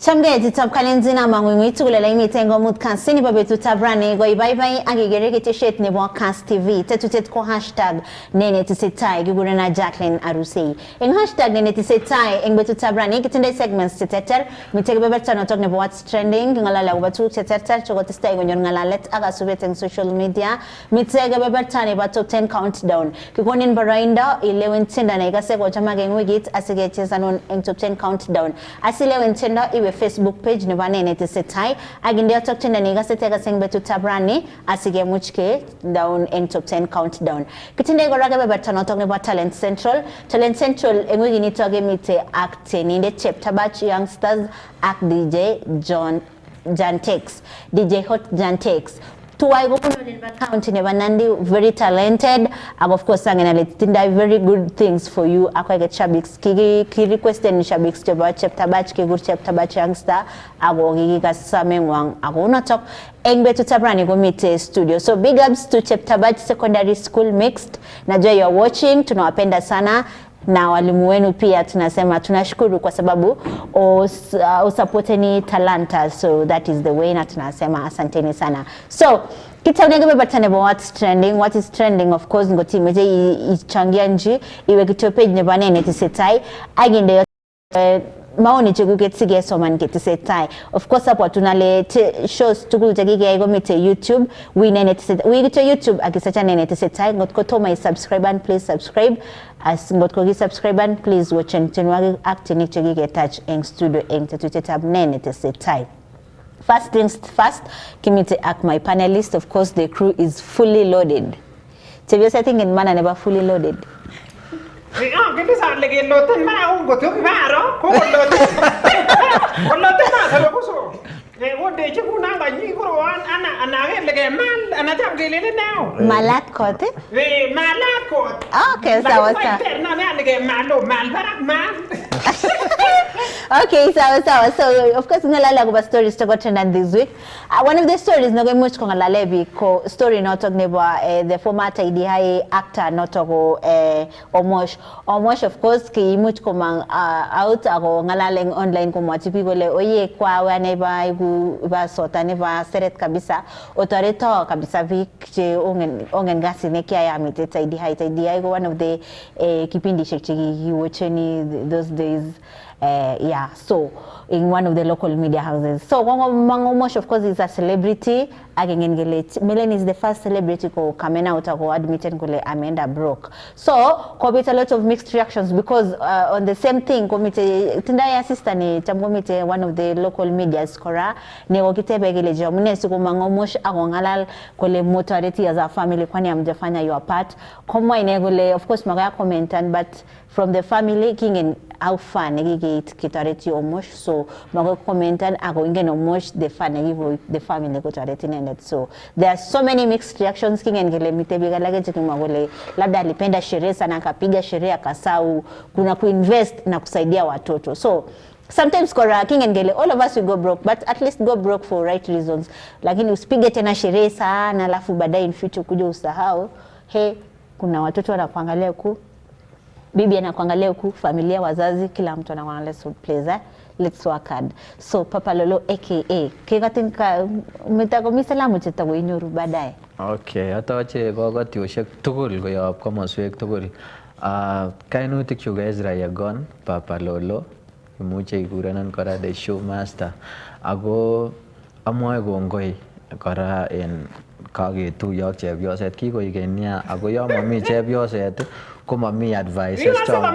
Chamge titab kalenzina mangwingwi tugule la imitengo mutkasini babetu tabrani go ibaibai agigere keteshet nebo Cast TV tetutet ko hashtag nene tisetai gigure na Jacqueline Arusei en hashtag nene tisetai en betu tabrani kitende segments teteter mitege beberta no talk nebo what's trending ngalala ubatu teteter chogo testai go ngalalet aga subet social media mitege beberta ne ba top 10 countdown kikonin barainda 11 tenda na igase go chamage ngwigit asige cheza non en top 10 countdown asile tenda iwe Facebook page ne banene tisetai aginde talk tenda ni igase tega sing betu tabrani asige muchke down in top 10 countdown kitinde go raga beberta no talk nebo Talent Central engwigi ni toge mite acting in the chapter batch youngsters act DJ Jantex DJ Hot Jantex tuwai go kuno in county ne banandi very talented and of course sangena letinda very good things for you akwege chabix ki request ni chabix chapter batch ki good chapter batch youngster ago gigi kasamengwang ago na talk engbe tutabrani go meet studio so big ups to chapter batch secondary school mixed najua you are watching tunawapenda sana na walimu wenu pia tunasema tunashukuru kwa sababu usupporteni talanta so that is the way na tunasema asanteni sana so kitaunenge batane bo what is trending of course ngoti meje ichangia nji iwe kito page ne banene tisetai aginde maoni chekuketige soman ketisetai of course hapo tunale shows tukutegige igo mite YouTube winene tisetai wigito YouTube akisacha nene tisetai ngotko toma subscribe and please subscribe as ngotko gi subscribe and please watch and tenwagi acting chekige touch in studio en tetutetab nene tisetai. First things first, Kimite act my panelist, of course the crew is fully loaded. Tell setting in man never fully loaded. Kita saat lagi loten mana aku gotu baro, kau loten mana kalau kuso. What day cikgu nak bagi kuruan anak lagi mal anak jam gile now. Malat kot? Malat kot. Okay, sawa sawa. Nak lagi malo mal barak mal. Okay, sawa. So of course ngalala ko ba stories to go trend this week. One of the stories no much ko ngalala bi ko story not talking about the former TDI actor not ko Omosh of course ki much ko mang out ako ngalaling online ko matipi ko le oye kwa wane ba sota ne ba seret kabisa otoreto kabisa vikje ongen gasi ne kia ya mite TDI go one of the kipindi cheki watching those days so in one of the local media houses so Mangomosh of course is a celebrity agengengele Milen is the first celebrity ko coming out ko admitted kule Amanda broke so ko a lot of mixed reactions because on the same thing komite tindaya sister ni tamkomite one of the local media skora ne okitebe gele jamune siku Mangomosh agongalal kule motority as a family kwani amjafanya your part komo inegule of course magaya comment but from the family king how fun gige kitareti Omosh so mago commented ago ingen Omosh the fun give the family go tareti nenet so there are so many mixed reactions king ngele mitebiga lage chiki magole labda alipenda sherehe sana akapiga sherehe akasau kuna kuinvest na kusaidia watoto so sometimes kora king ngele all of us we go broke but at least go broke for right reasons lakini usipige tena sherehe sana alafu baadaye in future kuja usahau kuna watoto wanakuangalia huku bibi anakuangalia huku familia wazazi kila mtu anakuangalia so please let's work hard so Papa Lolo aka kikatinka umetaka misalamu chetago inyoru baadaye okay atawache kokotiosiek tugul koyob komoswek tugul kainutik chu Ezra Yegon Papa Lolo imuche ikurenon kora the show master ako amwoe kongoi kora en kaketuiyo ak chepyoset kikoigeny nia ako yo mami chepyoset ko mami advices chongo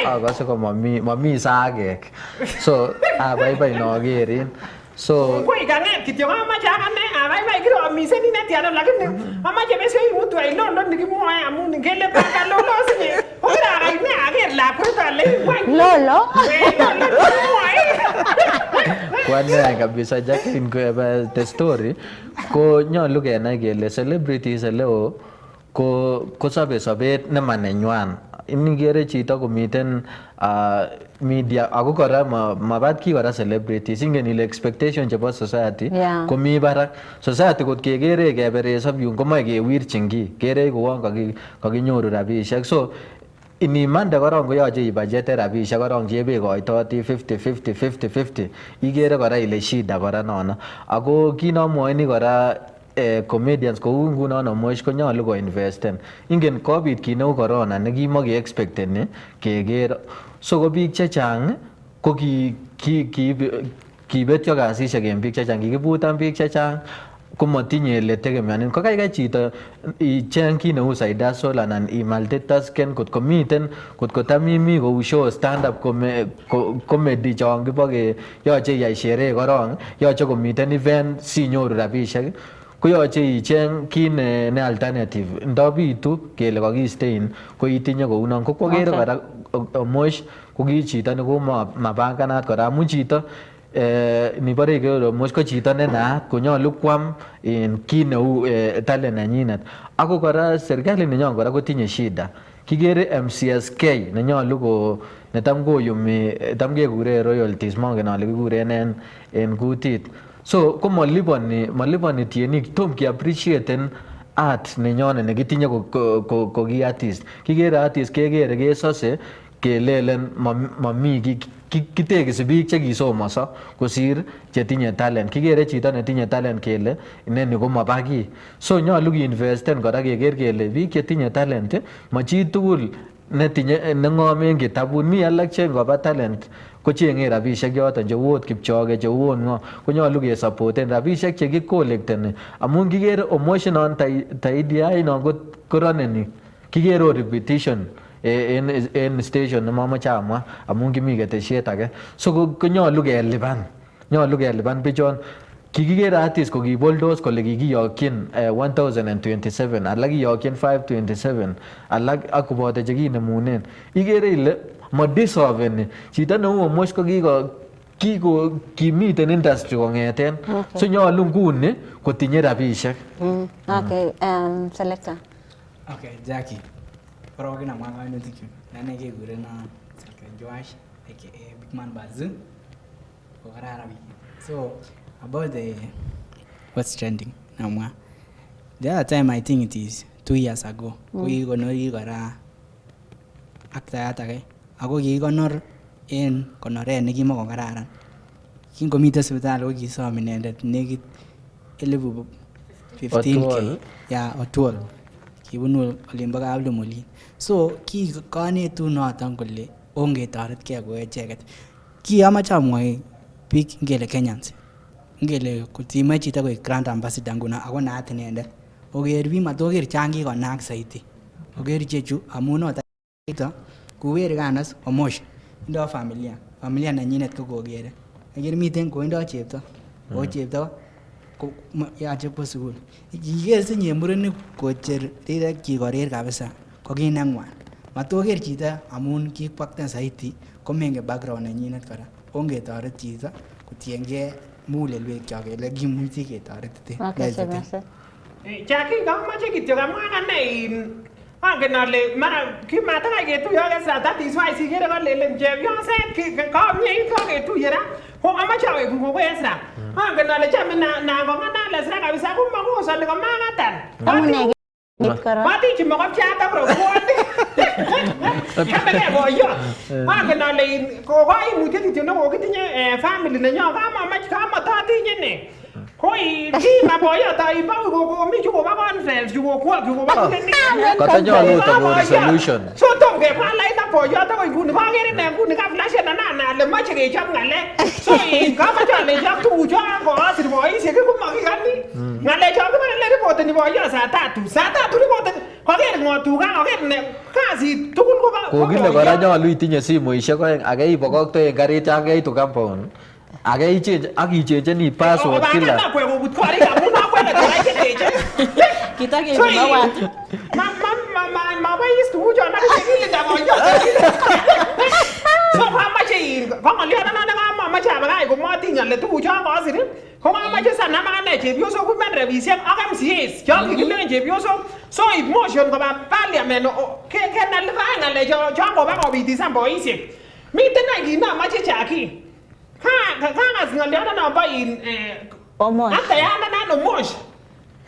akose ko mami sagek so abaibai nokerin so koi kanget kityo amache akane abaibai kiro amiseni netiano lakini amache bese mtu ailondo nikimwoe amun ngele Papa Lolo sinye ora aine aker lakwet ale Lolo kwane kabisa Jacqueline ko the story ko nyolu kenai kele celebrities leo ko sobe sobet nemanenywany inigere chito komiten media ako kora mabat ki kora celebrities ingen ile expectation chebo society komi barak society kot kegere keberesop yun komoe kewirchin ki kere kouon kakinyoru rabisiek so inimande korong koyoche ibajeten rabisiek korong chebekoitoti 50 ikere kora ile shida kora nono ako kinomwoini kora comedians kou ngunon Omosh konyolu koinvesten ingen kobit kit neu corona nekimoke expecteni keker so ko biik chechang ko kibetyo kasisiek en biik chechang kikibutan biik chechang komotinye ele tegemeanin ko kaikai chito icheng kit neu side hustle anan imaltitasken kotko miten kotko tam imi kou show stand up comedy chon kiboke yoche iyai sherehe korong yoche komiten event sinyoru rabisiek koyoche icheng kit ne alternative ndobitu kele kokistein ko itinye kounon ko kwokere kora Omosh ko ki chito neko mapanganat kora amun chito nibore ikere Omosh ko chito ne naat konyolu kwam kit neu talent nenyinet ako kora serikali nenyon kora kotinye shida kikere MCSK nenyolu netam koyumi tam kekure royalties mongen ale kikuren en kutit so ko maliponi tienik tom ki appreciaten art nenyone nekitinye ko ki artist kikere artist kekere kesose kelelen mami kitekisi biik chekisomoso kosir chetinye talent kikere chito netinye talent kele ineni ko mabaki so nyolu kiinvesten kora keker kele biik chetinye talent machi tugul neng'omen kitabut mi alak che ngoba talent kocheng'e rabisiek yoton cheu ot Kipchoge cheu ot ng'o konyolu kesupporten rabisiek chekikolekteni amun kikere Omosh non taidiai non koroneni kikere ot repetition en station nemomoche amwa amun kimi ketesiet age so konyolu kelipan bichon kikikere artist ko kiboldos kole kikiyokyin 1027 alak kiyokyin 527 alak ak koboto chekinemunen ikere ile modisoveni chito neu Omosh ko kimiten industry kong'eten so nyolu nguni kotinye rabisiek. Okay, selector. Okay, Jackie. Korong kinamwa kainutik chu nane kekuren Sergeant Joash aka Big Man Bazoo ko kararan biik. So about the what's trending namwa the other time I think it is 2 years ago ko kikonori kora actor age ako kikonor en konoret nekimoko kararan kingomiten sipitali ko kisom inendet nekit 15,000 Otwol kibunu olimbo Kaplem olin so kikanetu noton kole ongetoretkei ko echeket kiamache amwoi biik ngele Kenyans ngele kotimache chito koik grand ambassador nguno ako naat inendet oker biik matoker chan kikonaak saiti oker ichechu amun ot chito kuweri kanas Omosh indo familia nenyinet ko kokere aker miten koindo chepto o chepto ko yache kwo sukul kiker sinye murenik kocher rirek kikorir kabisa ko kinengwan matoker chito amun kikwakten saiti komenge background nenyinet kora ongetoret chito kotiengei mugulelwekyok kele kimuchi ketoretite. Jackie kamache kityo kamwa ane angen ale mara kimatakai ketuye ak Esra tiswai sikere kolelen chepyoset komyeit koketuye ra ko amache awekun kongoi Esra angen ale chame nangong'alal Esra kabisa komakosoni komakatar matichi mokopchat ak robwonik chamegei boyot angen ale kokoimutiet kityo nekokitinye family nenyon kamatotinye ne koi kima boyot aibau kokomi chukoba conference chukokwok chukoba katanyolu tokon solution so tom kemwa lain ak boyot akoi nguni kokere ne nguni ka flashen anan ale moche kechop ng'alek so kamache alechok tugucho kokasir boisiek komakikani ng'alechok kibare ripoteni boyot saa tatu ripoteni koker ng'o tuga koker ne kasit tugul koba kokile kora nyolu itinye simoisiek oeng age ibokokto en karit yan keitu compound age ichenje ak ichenjeni password kila kobut korik amun akwene koraiketeche kitakebunawat mabois tuguchon akichekilinda boyot so kamache kong'olionono nekamache abakach komatinye ale tuguchon kasir ko kamache sanam akane chepyosok women rabisiek ak MCAs chon kikilen chepyosok so ib motion koba parliament kenalifaen ng'alechon koba kobitisan boisiek miten any kit namache Jackie kangas ng'olionono bo atayananan Omosh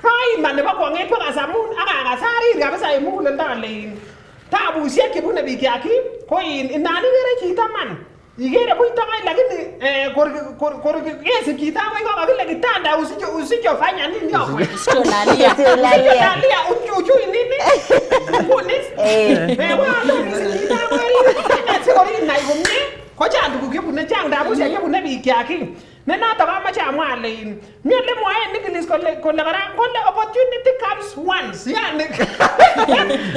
kaiman nebo kwong'et kokas amun akakas arir kabisa en muguleldo ale tabusiek chebune biik yakin ko inan ikere chito man ikere buch tokai lakini kor kesip chito akoi kokakile kitanda usichofanya nini okwe usicholalia uchui nini kunis walo kisip chito akoi sikor inai komie kochang tuguk chebune chang tabusiek chebune biik yakin ne notok amache amwa ale mi ole mwae Nicholas kole kora kole opportunity comes once yani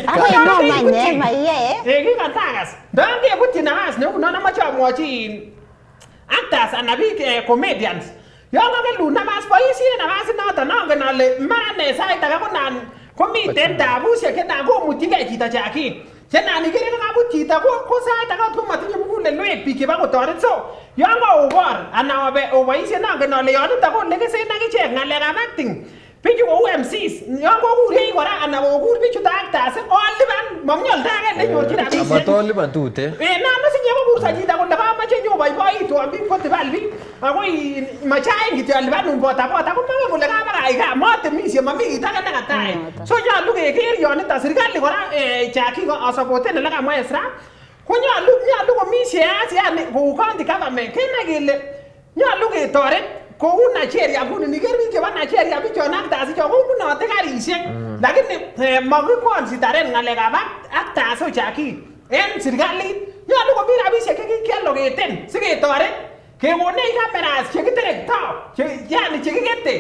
akoi manye maye kikatakas ndangeputyi nafas neu non amache amwochi actors ana biik comedians yon kakelu nafas boisien nafas noton nongen ale mara ne sait age konan komiten tabusiek chenan komutyigei chito chakin chenan ikere kakabut chito ko sait age komatinye mugulelwek biik chebo kotoret so yon kaobor ana oboisien nongen ale yon nitok ko lekesen akichek ng'alekab acting bichu kou MCs yon kokurei kora ana kokur bichuto actors olipan momi oldo age nenyorchin rabisiek amatolipan tute namasinye kokurso chito kole kamache nyoboiboitu biik kotibal biik akoi machain kityo alipanun botabota komongen kole kabakach gaa matemisie momi kit age nekatae so nyolu keker yonito serikali kora chaki asapoten ole kamwa Ezra konyolu komi shares yani kou county government kenai kele nyolu ketoret kou Nigeria nguni niker biik chebo Nigeria bichon actors ichon kobunote karisiek lakini makikonsitaren ng'alekab actors chaki en serikalit nyolu komi rabisiek chekikialloketen siketoret kekonech cameras chekiterektoi yani chekikete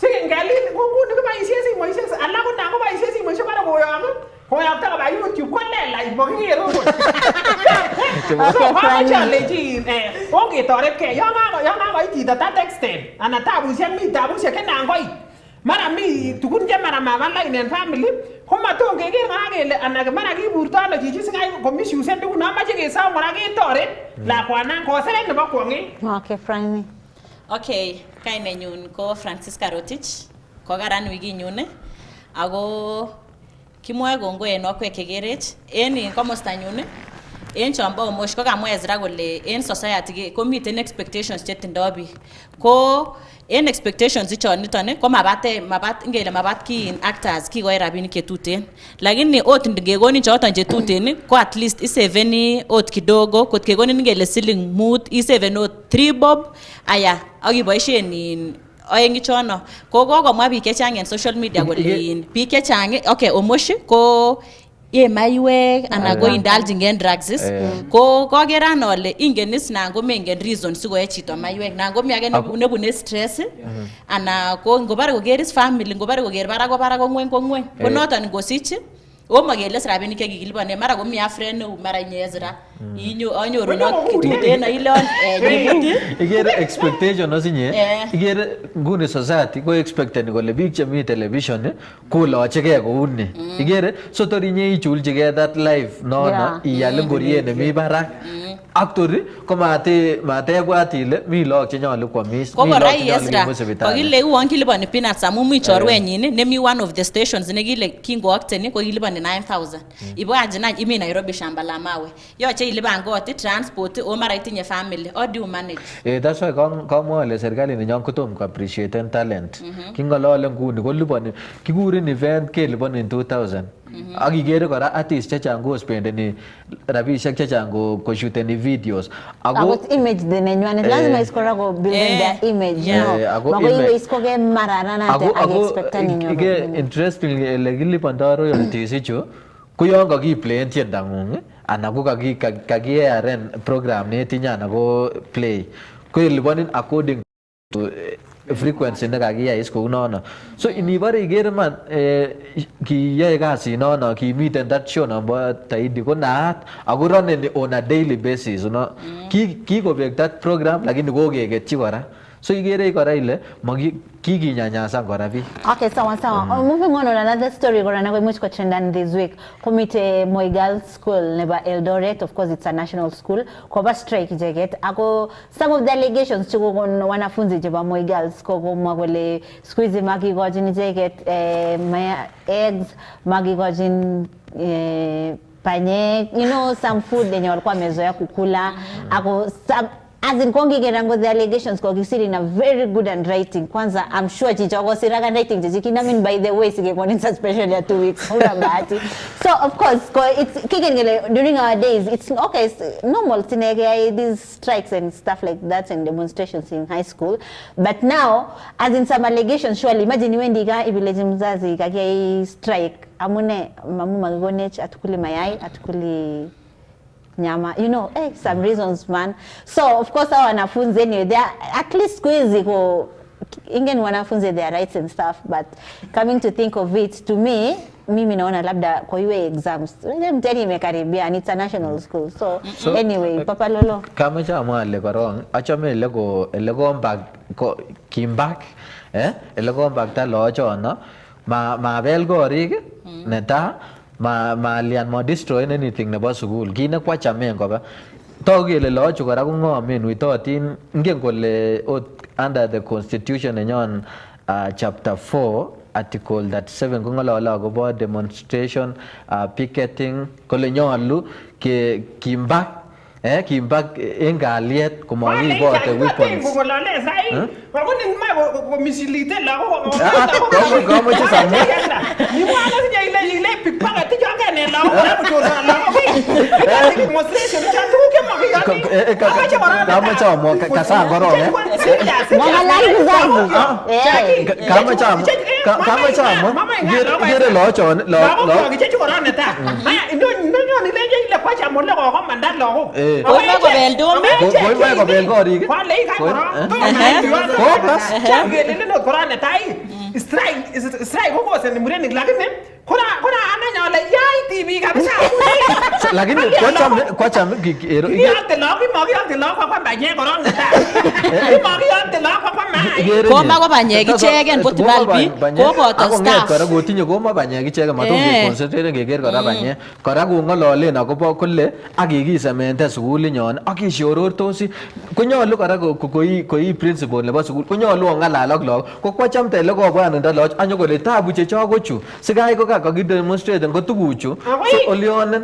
sikengelil nguni kiboisien simoisiek alak konan koboisien simoisiek bara koyokto koba YouTube kolelach mokikere okot so kamache alechi ongetoretkei yon kakoit chito that extent ana mi tabusiek chenan koit mara mi tugun che mara maba line en family komaton keker kora kele ana mara kiburto ano chichi sikai komisusen tugun amache kesom kora ketoret lakwanan koseret nebo kwong'et. Okay, Franny. Okay, kainenyun ko Francisca Rotich ko karan wikinyun ako kimwoe kongoi en okwek chekerech en komostanyun en chombo Omosh ko kamwa Ezra kole en society komiten expectations chetindoi biik ko en expectations ichoniton ko mabat ngele mabat kiin actors kikoi rabinik chetuten lakini ot ngekonin choton chetuten ko at least isaveni ot kidogo kot kekonin ngele siling 5 isaven ot 3 bob aya akiboisien in oeng ichono ko kokomwa biik chechang en social media kole biik chechang okay Omosh ko ye maiwek ana ko indulging in drugs ko kokeran ole ingen is nan ko mengen reason sikoe chito maiwek nan ko mi age nebune stress ana ko ngobare kokeris family ngobare koker barak ko ngwen ko noton ngosich omakeles rabinik chekikilipane mara komi a friend neu mara Ezra anyoru not kituten ilon igere expectation osinye igere nguni society ko expecteni kole biik chemi television kolochegei kouni igere so tor inye ichulchigei that life nono iyal ngoriet nemi barak actor ko matebwat ile mi lagok chenyolu kwamis mi lagok chenyolu kimut sipitali kokile uon kilipani peanuts amu mi chorwenyin nemi one of the stations nekile kingoakteni ko kilipani 9000 ibwaje na imi Nairobi shamba la mawe yoche ilipan kot transport o mara itinye family how do you manage that's why kamwa ile serikali nenyon kotom ko appreciate talent kingolole nguni kolipani kikurin event kelipani 2000 akikere kora artist chechang ko spendeni rabisiek chechang ko shooteni videos ako image de nenywanet lazima iskora ko building their image mako iwe iskoge marana ate expectani nyo ige interesting ele kilipanda royalties icho ko yon kakiplay tienda ng'ung ana ko kakiaren program netinye ana ko play ko ilipanin according to frequency nekakiyai is kou nono so inibore ikere man kiyoe kasit nono kimiten that show nombo Taidi ko naat ako runeni on a daily basis no kikobek that program lakini kokeketyi kora so ikere kora ile kikinyanyasan kora biik. Okay, sawa. Moving on another story kora nako imuch ko trendan this week komite Moi Girls School nebo Eldoret, of course it's a national school, koba strike icheket ako some of the allegations chekokon wanafunzi chebo Moi Girls ko komwa kole squeeze makikochin icheket eggs, makikochin panyek, you know, some food yenye walikuwa wamezoea kukula ako as in kongi gerango the allegations ko kisiri na very good handwriting kwanza I'm sure chicho ko siraga handwriting jikina mean by the way sige kwa suspension ya 2 weeks una bahati so of course it's kigengele during our days it's okay it's normal tinege these strikes and stuff like that and demonstrations in high school but now as in some allegations surely imagine wendi ga village mzazi kakia strike amune mamu magonech atukuli mayai atukuli nyama some reasons man so of course our wanafunzi anyway they are at least squeeze ko ingen wanafunzi their rights and stuff but coming to think of it to me mimi naona labda kwa hiyo exams mtani imekaribia and it's a national school so anyway Papa Lolo kama chama le korong achame lego mbak kimbak lego mbak ta lo chono ma bel gorik neta ma lian mo destroy anything nebo school kine kwa chamen ko ba to kele lo chu kora ko ngomen witotin ingen kole under the constitution nenyon chapter 4 article that 7 ko ngala akobo demonstration picketing kole nyolu ke kimbak kimbak en kalyet komami bote weapons Wakuni ma misilite la ko kamo cha samu ni mwana ile pipanga tijonga ne la ko joza la ko demonstration chantu ke magiyani kama cha mo kasa ngoro mama lai kuzabu kama cha mo gere lo chon lo ke chu korone ta ndo ni leje ile kwa cha mo le ko mandat lo ko ko bel dome ko bel gori kwa le ka ko bas ngele no korone tai strike ko sen mureni lakini kuna ananya le yai tv kabisa lakini kwa cham ero ante lo kwa banye korone ta ante lo kwa mai ko ma ko banye gichegen botibalbi ko boto staff kora gotinye ko ma banye gichegen matonge concentrate ngeger kora banye kora ko ngololen akobo kole akikisemente sukul nyon akishorortosi konyolu kora koi principal nebo sukul konyolu ongalal ak lagok ko kwa chamte le kobwan ndo lagok anyo kole tabu checho kochu sigai ko kakidemonstrate ngo tuguchu olionen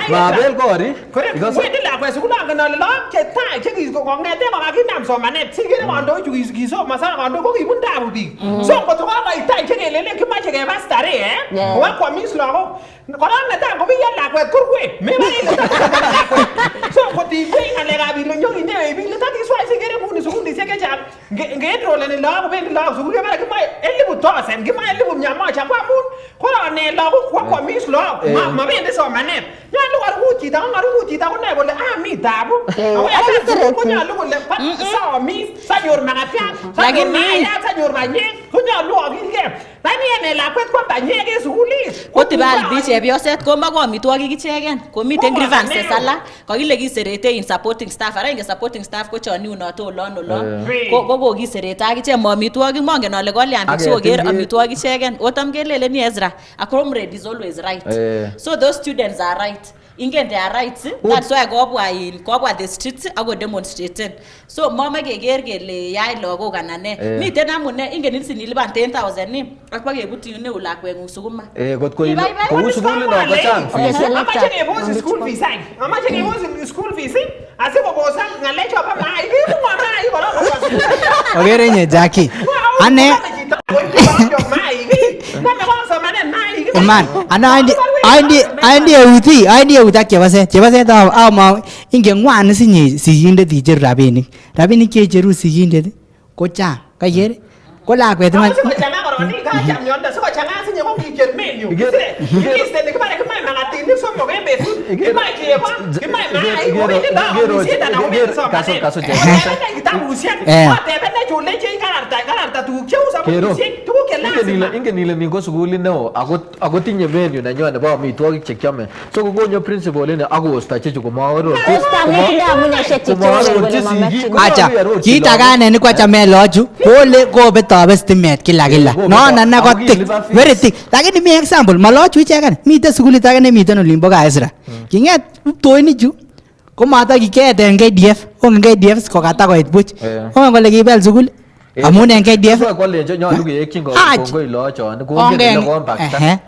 mabel kori wedi la kwa sukul angana lagok che tai che kongete ko kakinam somanet sigire kondo chu kisoma sana kondo ko kibun tabu bik so ko to ko tai che kelele kimache ke bastare ko kwa mis lagok korong netai ko biya lakwet kurwe me ba ile so ko ti binga le gabi lo nyongi ne bi le tati swai sigere buni sukundi sege cha ngedro le la ko ben la sukuri ba kima elibu tosen kima elibu nyama cha kwa mun ko ne la ko kwa mis lo ma ben de so manet nya lu aruji ta ko ne ko le mi tabu ko nya lu le so mi sanyor magatia lakini sanyor banye ko nya lu agike tani ne la kwet kwa banye ke sukuli ko tibal bi chepyoset ko ma ko amitwogik ichegen ko miten grievances alak kakile kiserete in supporting staff ara inge supporting staff ko choni unoto olon ko kiserete akiche mo amitwogik mongen ale kolyan bik sikoker amitwogik ichegen otam kelele ni Ezra a comrade is always right so those students are right ingen their rights that's why kobwa the streets ako demonstrated so mama keker kele yai lagok anan ne miten amune ingen insin ilipan 10,000 ni ak pakebutyin ne ulakweng'ung sukuma kot ko kou sukul no ko chang fees amache kebosi school fees ai amache kebosi school fees asikobosa ngalecho pa mai kibu mai bora Ogere nye Jackie ane man ana indi eutak chebaset ama ingen ngwan sinye sigindet icheru rabinik checheru sigindet ko chang kayere ko lakwet man ingen ile ningo sukulit neo ako tinye menu nenyon nebo amitwogik chekiame so kokonyo principal ine akosta chechu komaororchi acha kit agane ni kwa chame lochu kole kobetobe stimet kila nona na ko thick very thick lakini mi example malochu icheken miten sukulit age nemiten olimbo Ezra kinget ptoini chu komata kiketen KDF ongen KDF kokata koit buch ongen kole kibel sukul amun en KDF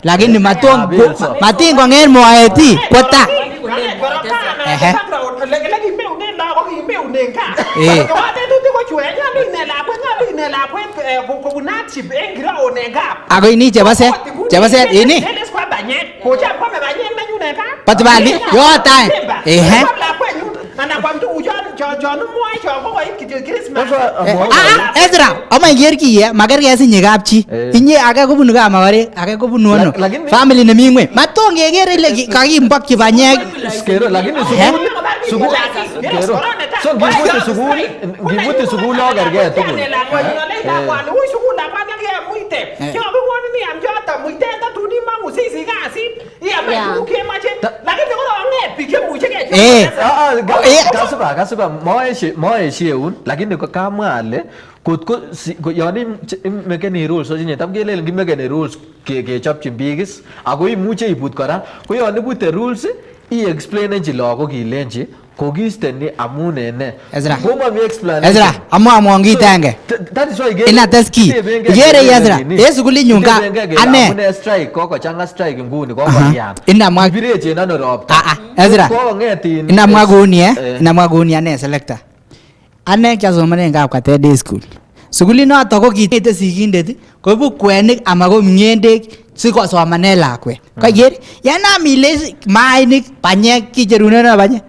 lakini matin kongen moeti kota lagok kimeunen gaa. Tetutik ko chue nyalu ine lakwet kobunatship en kiraonen gaa. Ako ini chebaset ini. Eles kwa banyek. Kocham kwame banyek nenyunen gaa. Patibali yo time. Anakwam tu John mwoe chon ko koit kityo Christmas. Ezra, ama iker kiye, makerke sinye kapchi. Inye age kobunu Kamakore, age kobunu ano. Family nemi ngweny. Maton keker ile kakimbokyi banyek. Skero lakini sukul so ngimuti sukul okerke tugul. Kasuba moeshi eun lakini kamwa ale kotko yon imekeni rules so tinye tam kelelen kimekeni rules kechopchin biik is ako imuche ibut kora ko yon ibute rules i-explainenchi lagok ilenchi kokisteni amun ene. Ezra, Ezra, amwamwon kit agenge. Inates ki. Ikere Ezra, en sukulinyun ka ane. Amune strike kokochanga strike nguni kokoyam. Inamwa Birechen ano ropta. Ezra, Kokong'etin. inamwa kouni ane selector. Ane kiasomanen Kapkatet Day School. Sukulinoto ko kitete sigindet koibu kwenik ama ko ng'endek sikosomanen lakwet. Kaiker, yanam ile mainik banyek kicherunen banyek.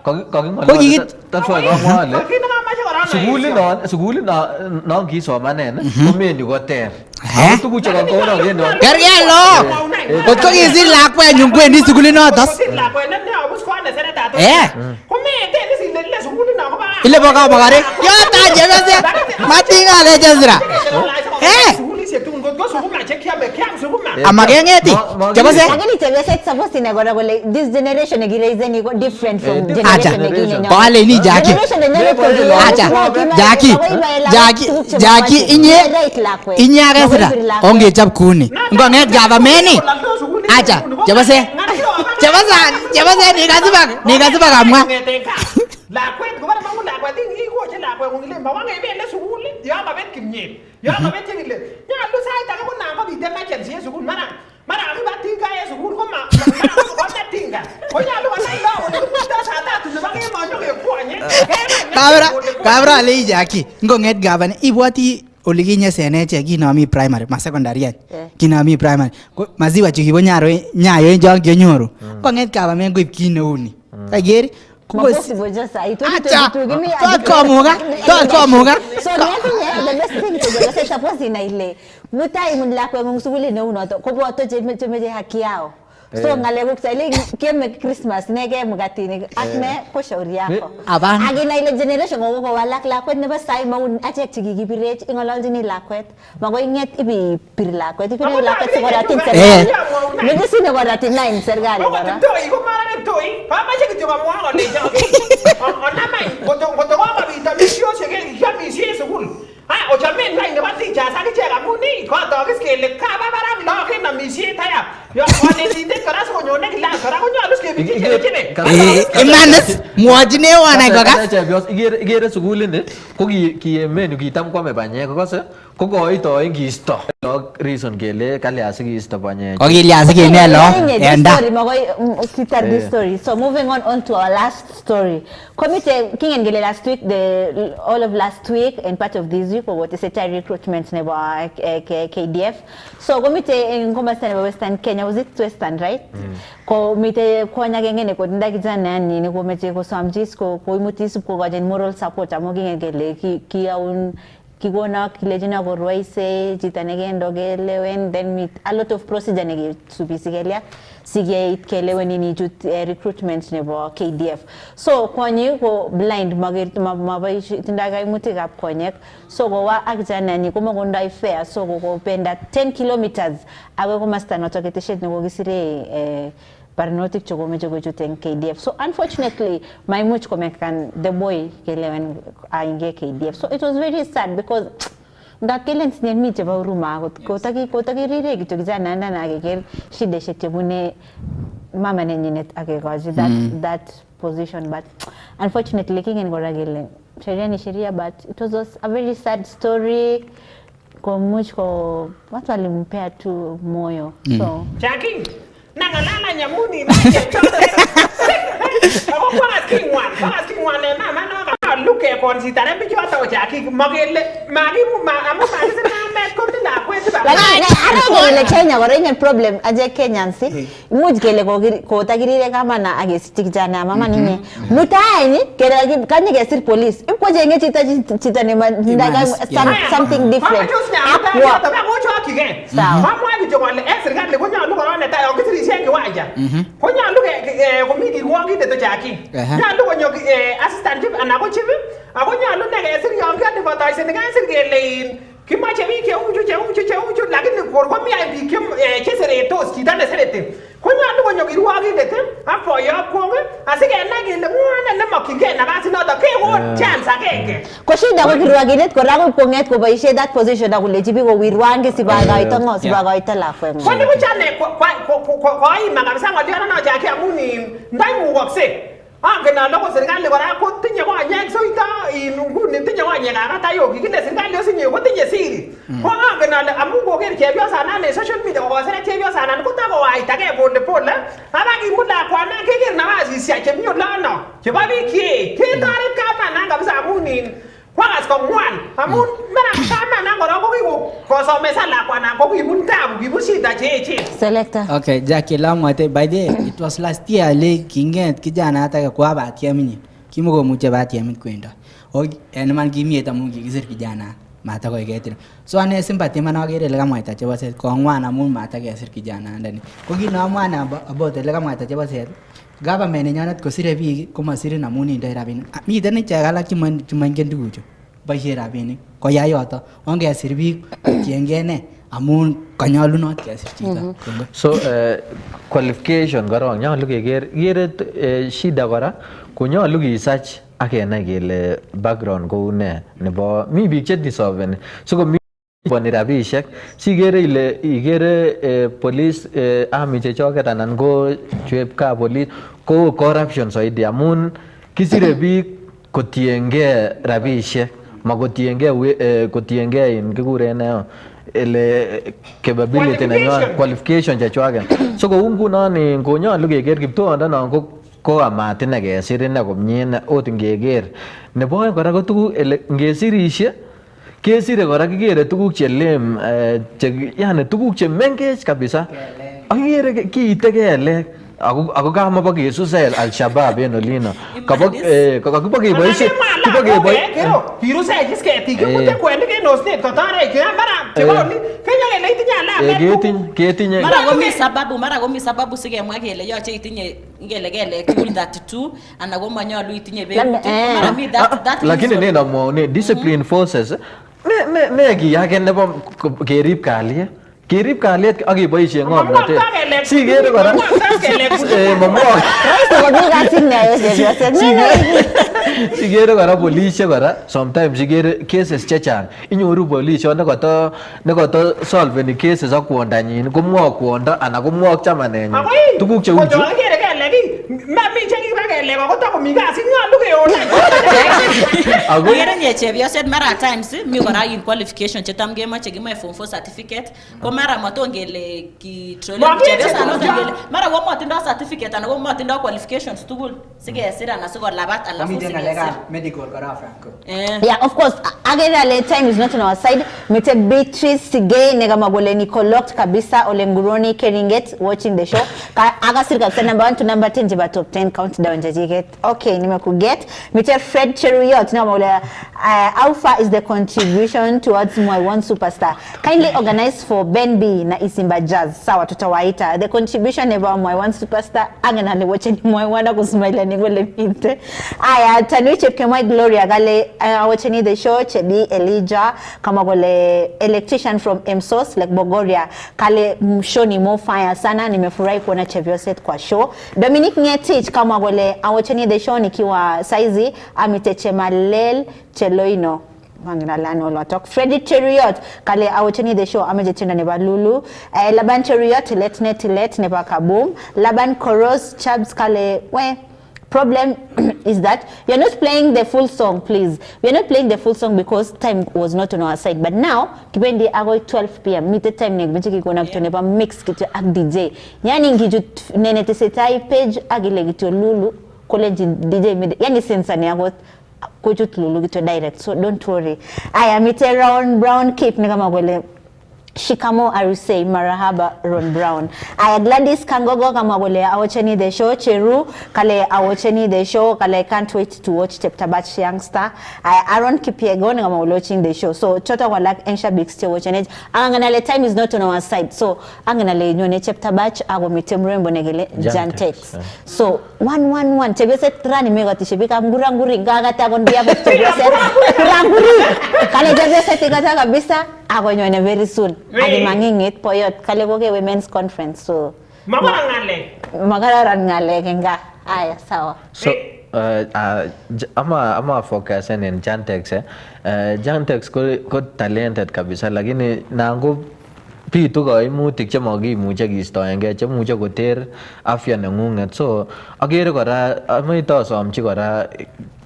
Koking'olole that's why komwa ale sukulit non kisomanen komendi koter. Ako tuguk chekokonon en yon. Kergei lo. Kotko kisich lakwenyun kwendi sukulinoto. Ile bo Kamakore. Yoto chebese. Mating'ale Ezra. Ama keng'eti. Chebese. Lakini chebese suppose ine kora kole this generation nekiraisen iko different from generation nekinye. Koale ni Jackie. Jackie inye ake Ezra ongechop kuni. Ngong'et government. Acha chebese nikasiba kamwa. Lakwet kobare mangu lakwet ikoche lakwet ngile mawang ebele sukul yo mabet kimnyet yo mabet chekile nyalu sait age konan kobit emergency en sukul mara akibatinga en sukul koma tinga konyalu konai lagok saa tatu nebo kemoi nyokekwonye kabra le Jackie ngong'et gavana ibwati olikinye seneche kinami primary ma secondary yan kinami primary maziwa chukibo nyayo en chon kenyoru ngong'et gavana koib kit neuni kaiker Possible just I told you komuga. So the best thing to do is suppose ina ile mutai mun lakwe ngung sukuli ne unoto ko boto je haki yao. So ngale kuksa ile keme Christmas nege mugatini akne ko shauri yako. Agina ile generation ko walak lakwet nebo sai maun achek chikikibirech ingololjini lakwet mago inget ibi pir lakwet sikora tin serikali. Nige sine kora tin 9 serikali kora. Pamache kityo kamwa kole onamai koto kabita misiosiek kiamisien sukul. Ochamen kai nebo teachers akichek amun kotokis kele kaba barak lagok en amisiet aya. Yo konetindet kora sikonyone kilas kora konyolu kebirchi chebe. Imanis mwochinewo anai kokas. Ikere sukulini ko kiemenu kitam kwame banyek kokose ko koitoi kiisto. Reason kele kalya sikiisto banyek. Kokilya sikine lo enda. This story. So moving on to our last story. Komite kingen gele last week all of last week and part of this week what is a recruitment nebo KDF. So komite in Komasta nebo Western Kenya, was it Western, right? Komite kwanya gengene ko nda kijana nini komete ko samjis ko imutis ko gajen moral support amo kingen gele kiaun kigona kilejina ko roise chitanegendo gelewen then meet a lot of procedure negi subisigelia sige itkelewen ini jut recruitment nebo KDF. So kwani ko blind mabai tindaga imuti kap konyek so go wa akjana ni kuma gonda fair so go penda 10 kilometers awe ko master notoketeshet nebo gisire parnotic chogome juten KDF. So unfortunately, my much komekan the boy kelewen ainge KDF. So it was very sad because that killens ni mi cheba uruma kotaki rire gitu kijana na agekel shide shetebune mama nenyine agegoji that position, but unfortunately kingen goragele sheria ni sheria, but it was just a very sad story kwa much ko watu walimpea tu moyo. So Jackie nangalala nyamuni Ako kwa skingwan na mama no luke kon si tare bicho ta ochaki magele magi amu magi na met ko tila kweti ba. Lakini ile Kenya kora ingen problem aje Kenyans imuch kele ko takirire kama na agesiti kijana mama nini mutaini kele kanye kesir police ipko jenge chita ne something different akwa ta ko cho kige mama bicho wale serikali ko nyalu ko ne ta okitiri shenge waja ko nyalu ko migi ruwangi de to jaki nyalu ko nyoki assistant chief anako chief ako nyalu ne kesir yongi advertise ne kesir kele kimache wiki uchu lakini korko mi ai bikim cheseretos chita ne serete konyalu konyo irwagi dete apo yopkong asike na kele mwana ne makige na kasi noto ke go chance agenge ko shida ko kirwaginet kora ko konget ko boisie that position da kulechi bi ko wirwangi sibagaito ngo sibagaito lakwe ngo kwani kuchane ko ima kabisa ngoliano na jaki amuni ndai mugokse angena loko serikali kora ko tinye ko anyek soita nguni tinye ko anyek ata yo kile serikali osinye ko tinye siri ko angena amu ko ger chebyo sana ne social media ko sere chebyo sana ko ta ko waita ke pole pole abaki mula kwa na ke ger na wazi sia chemyo lano chebabi ke tarit kama na kabisa amuni Wangas ko mwan amun mara kama na ngoro ko somesa la kwa na ko ibuntabu ibushida cheche selector. Okay, Jackie lamwate by the it was last year le kinget kijana hata kwa bahati ya mimi kimuko muche bahati ya mimi kwenda en man kimieta mungi kisir kijana mata ko igete so ane sympathy man agere le kamwaita chebo set ko ngwan amun mata kesir kijana ndani ko kino mwana about le kamwaita chebo set government nenyonet kosire biik komasire amun indoi rabinik miten ichek alak chemangen tuguchu boisie rabinik koyai yoto ongesir biik tienge ne amun kanyalunot kesir chito. So qualification korong nyalu keker shida kora konyalu kisach akenai kele background kou ne nebo mi biik che dissolveni so komi boni rabishek sigere ile igere police army chechoket anan ko chwep ka police ko corruption zaidi amun kisire biik kotienge rabishek kotienge in kikuren ele capability nenywan qualification chechwaken so kou ngunon konyalu keker kiptoondonon ko amat ine kesir ine komie ot ngeker nebo oeng kora ko tuguk ele ngesirishe kesire kora kikere tuguk chelem yani tuguk chemengech kabisa akikere kiite kelek ako kama pa kesus al-Shabaab en olino kakipa keboishe virus jisketi kute kwende ke no state kotare ke mara cheboni kenya ile itinye ketinye mara komi sababu sikemwa kele yoche itinye ngele kul 32 ana ko manyalu itinye be mara mi that lakini neno mo discipline forces ne kiyake nebo kerib kalyet ak keboishe ngomnotet sigere kora sigere kora polisi kora sometimes sigere cases chechang inyoru polisi nekoto solveni cases ak kwondanyin komwok kwondo ana komwok chamanenyin tuguk cheu chu Agere nye chepyoset mara times mi kora in qualification chetam kemoche kimoe form 4 certificate ko mara matongele ki trole chepyoset anotongele mara ko motindoi certificate ana ko motindoi qualifications tugul sikesir ana sikolabat alafu sikesir medical kora Franco. Yeah, of course. Agere time is not on our side. Mete Beatrice Sige nega magole ni collect kabisa Olenguroni Keringet watching the show. Agasir kabisa number 1 to number 10 jiba top 10 countdown jajiget. Okay, nimekuget. Mete Fred Cheruiyot na magole how far is the contribution towards my one superstar? Kindly organize for Ben B na Isimba Jazz. Sawa tutawaita. The contribution about my one superstar angena ni watching my one akusmile ni gole pinte. Aya Tanwiche Kemai Gloria gale watching the show Chedi Elijah kama gole electrician from MSOS like Bogoria kale show ni mo fire sana nimefurahi kuona Chevioset kwa show. Dominic Ngetich kama gole watching the show nikiwa saizi amiteche malel Cheloino wangina lano lotok Freddy Cheruiyot kale awacheni the show amejetenda ne balulu Laban Cheruiyot let ne Kaboom Laban Koros Chabs kale we problem is that we are not playing the full song, please. We are not playing the full song because time was not on our side. But now, kipendi ago 12 p.m. Mite time nekbenche kikona kutonepa mix kitu ak DJ. Yani ngiju nene tesetai page agile gitu lulu college DJ mid yani sense ni agot kuchut lulu kito direct, so don't worry. Aya mite Ron Brown Cape ni kama kwele shikamo arusei marahaba Ron Brown. Aya Gladys Kangogo kama kwele awocheni the show Cheru kale awocheni the show kale can't wait to watch Cheptabach Youngster. Aya Aaron Kipiego ni kama watching the show, so chota kwa like ensha big still watching it. Anganale time is not on our side, so anganale nyone Cheptabach ago mite mrembo negele Jantex. So 111 tebese trani mega tishibika nguranguri ngagata gondia bosto tebese nguranguri kale tebese tigata kabisa ago nyone very soon. Agi mangingit poyot kale goge women's conference, so magara ngale kenga aya sawa. So ama focus in Jantex Jantex ko talented kabisa, lakini nangu pitu kaimutik chemakimuche kistoengei chemuche koter afya nengunget. So agere kora amoite asomchi kora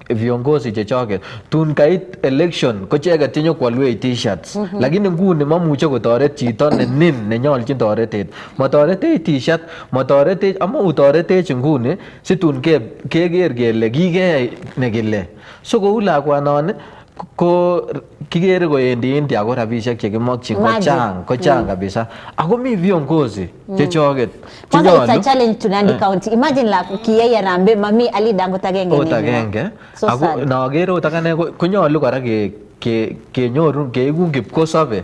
viongozi chechoket tun kait election kocheket chenyokwalwech t-shirts, lakini nguni mamuche kotoret chito nenin nenyolchin toretet, matoretech t-shirt, matoretech ama utoretech nguni situn keker kele kikeyai nekile. So kou lakwanon ko kikere koendi India ko rabishek chekimokyin kochang kabisa, ako mi viongozi chechoket kwanza it's a challenge to Nandi County. Imagine la kiyeye rambe mami Ali Dangote agenge ako naagere utakane konyolu kora kenyoru keigu kipkosobe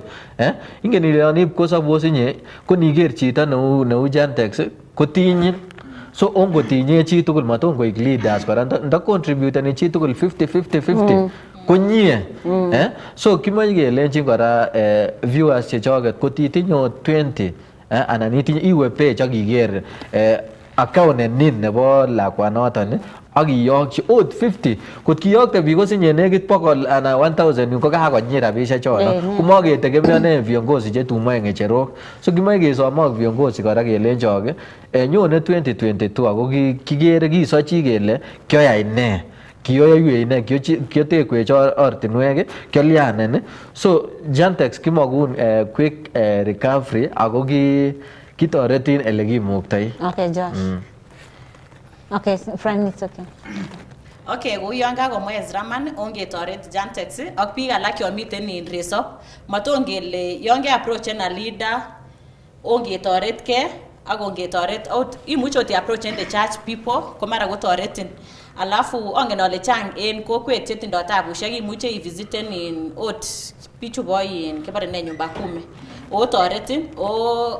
ingen ile yon kipkosobe osinye ko niker chito neu Jantex kotinyin. So ongotinye chi tugul maton koik leaders kora nda contribute chi tugul 50-50-50 konye. So kimoche kelenjin kora viewers chechoket kotitinyo 20 anan itinye iwe page akiker account nenin nebo lakwanoton akiyokyi ot 50 kot kiyokte biik kosinye nekit 100 anan 1000 ko kakonyi rabishek chono komaketegemeane viongozi chetumo en ngecherok. So kimoche kesomok viongozi kora kelenjok nyone 2022 ako kikere kisochi kele kyoyai ne, kiyoyaiwech ne, kiotekwech ortinwek, kyolyanen. So Jantex kimakun quick recovery ako kitoretin ele kimuktoi. Okay, Josh. Okay, friend, it's okay. Okay, kou yon kakomwa Ezraman ongetoret Jantex ak biik alak yon miten in resop, maton kele yon ke approachen a leader ongetoretkei ak ongetoret out, imuche ot approachen the church people ko mara kotoretin. Alafu ongen ole chang en kokwet chetindo tabushek imuche ivisiten in ot bichu bo in kibore ne nyumba kumi o toretin o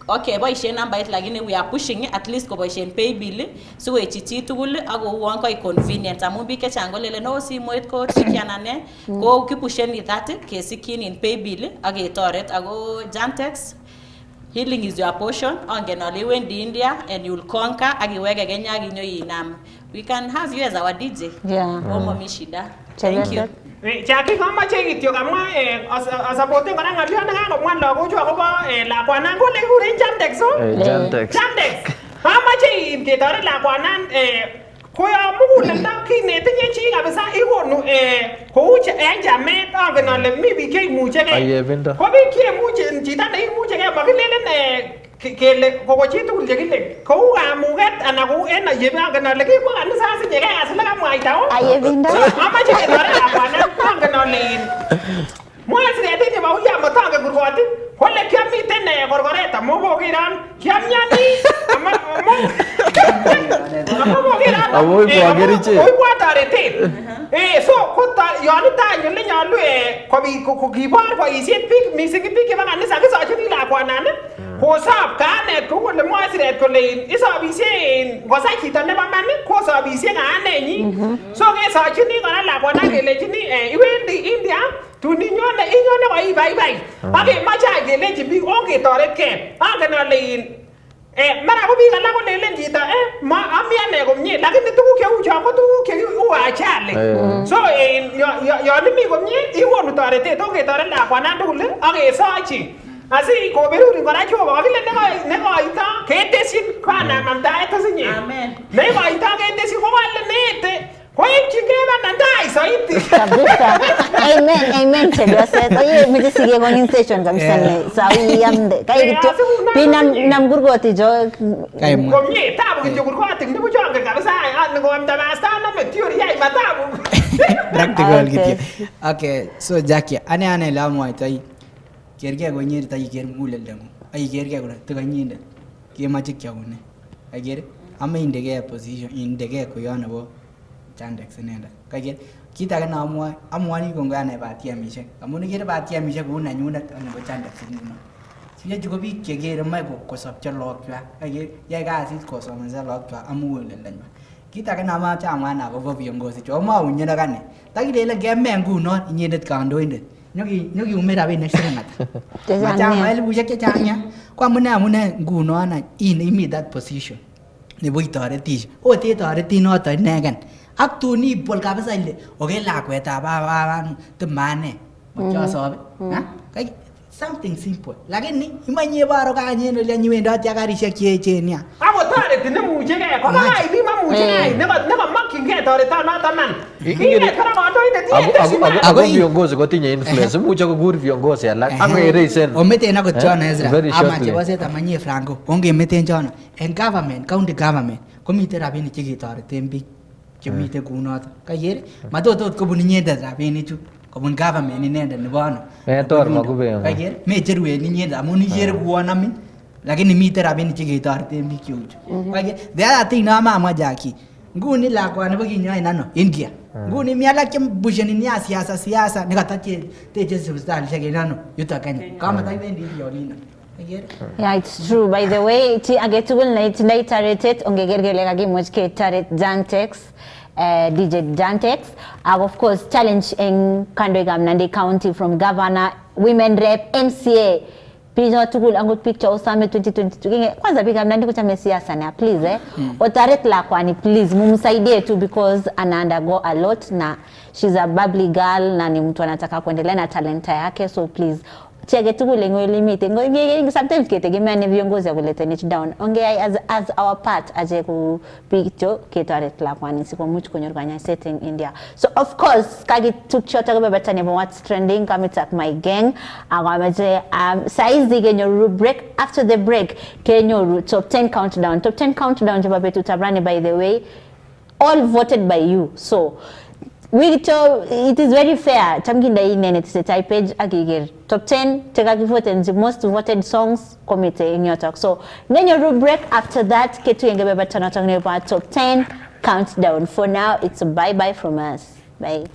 okay boisien nambait lakini we are pushing at least ko boisien pay bill so we chichi tugul ako uon ko convenient amun biik chechang kolele no simoit ko trikianane ko kipushen ni that kesikyin in pay bill ak ketoret ako Jantex healing is your portion. Ongen ole wendi India and you'll conquer ak iweke Kenya ak inyo inam. We can have you as our DJ. Yeah. Momi shida. Thank you. Chaki kamache kityo kamwa asapoten kora ng'alyon nekakomwa lagochu akobo lakwanan kole kikuren Jantex. Jantex. Kamache ketoret lakwanan koyo muguleldo kit netinye chi kabisa ikonu kou en chamet angen ale mi biik cheimuchegei. Ko biik cheimuche chito neimuchegei makilelen kele koko chi tugul chekile kou kamuget anan kou en ayebi angen ale kikwo kanisa asinye kasi nekamwaita ayebindo amache ketoret lakwanan angen ale mwae siretit nebo William Mutange kurwoti kole kiamiten korkoret amu kokiron kiamyoni koibwa toretet. So yon itany ole nyolu kibor boisiet biik mising biik chebo kanisa kisochini lakwanan kosob kanet kou ole mwoe siret kole isobisie ngosai chito nebo man kosobisie kaanenyi. So kesochini kora lakwanan kelechini iwendi India tun inyone koibaibai ak kemoche kelenji biik ongetoretkei. Angen ale mara ko biik alak kolelen chito ami ane komie lakini tuguk cheu chon ko tuguk cheu ajali. So yon imi komie ikonu toretet ongetoret lakwanan tugul ak kesochi asi koberurin kora Jehova kakile nekoito ketesyin kwanam amtaet osinye. Nekoito ketesyin ko kale neete koipchingei bandai soiti. Kabisa. Amen chepyoset. Oye meche sige konin station kabisa ne. Sawi yamde. Kai kityo pinam kurgoti jo. Kaimwa. Komie tabu kityo kurgoti ndipo chonge kabisa ani ngomda masta na theory yai matabu. Practical Okay. kityo. Okay, so Jackie, ane la mwaitoi. Kerge ko nyeri tai ker muguleldengu. Ai kerge ko tukanyinde. Kemache kyakune. Agere ama indege position indege ko yo nebo Chandex inenda. Kage kit age na amwani kongane batiemishek. Amun ikere batiemishek kou nanyunet nebo Chandex nguno. Siye ko biik chekere mai kosopcho lagokwa. Kage yai kasit kosomansa lagokwa amuguleldenywa. Kit age na amache amwa akobo viongozi cho maunye kane. Takilele keme nguno inyendet kandoindet. Nyokiume rabinik siling ata. Machang elibushek chechang ya. Kwa amune nguno ana imi that position. Nebo itoretishe. Ot itoreti noto inegen. Ak tun ibol kabisa ile okay lakwetab baban temane. Mochosobe. Kaya something simple. Lakini imanye baro kanyen ole nyiwendoti akarishek cheechen ya. Akotoreti nemuchegei kokai bi mamuchegei nebo makyingei toretonoto man. Inget kora kandoindet Ako viongozi kotinye influence. Imuche kokur viongozi alak ako eresen. Ometen akot chono Ezra. Very Ama shortly. chebo set amanye Franco. Ongemeten chono. En government, county government, komiten rabinik cheketoreten biik chemiten kunoto. Kagere? Matotot kobun inyendet rabinichu. Kobun government inendet nebo ano. Metor makube. Kagere? Mecheru en inyendet amun ikere kuon amin. Lakini miten rabinik cheketoreten biik cheuchu. Kagere? The other thing na amwa Jackie. Nguni lakwani bo kinyoin ano? India. Nguni mi alak chembusheni nia siasa nekata teche hospitalishek en ano? Yuto Kenya. Kama taiwendi violino. Yeah, it's true. By the way, ti agetugul na itindai taretet ongeger kele kakimuch ketaret Jantex, DJ Jantex. Of course, challenge in kandoikab Nandi County from governor, women rep, MCA. Picha tugul angot picture usame 2022. Kwanza pikab Nandi kuchame siasa na please otaret lakwani please mumsaidie tu because ana undergo a lot na she's a bubbly girl na ni mtu anataka kuendelea na talenta yake, so please chege tugule ngo limite ngo sometimes ketegemea ni viongozi kuleta niche down ongea as our part aje ku picture ketaret lakwani siko much konyorganya setting India. So of course kagi tukchota ko bebeta ni what's trending kamitak my gang agamaje saizi genyo rubric after the break kenyo top 10 countdown jaba tutabrani by the way all voted by you, so it is very fair. Chamginda ine it's a type page agiger top 10 take vote and the most voted songs committee in your talk. So then your rubric after that ketu yengebe batana talking about top 10 countdown. For now it's a bye bye from us. Bye.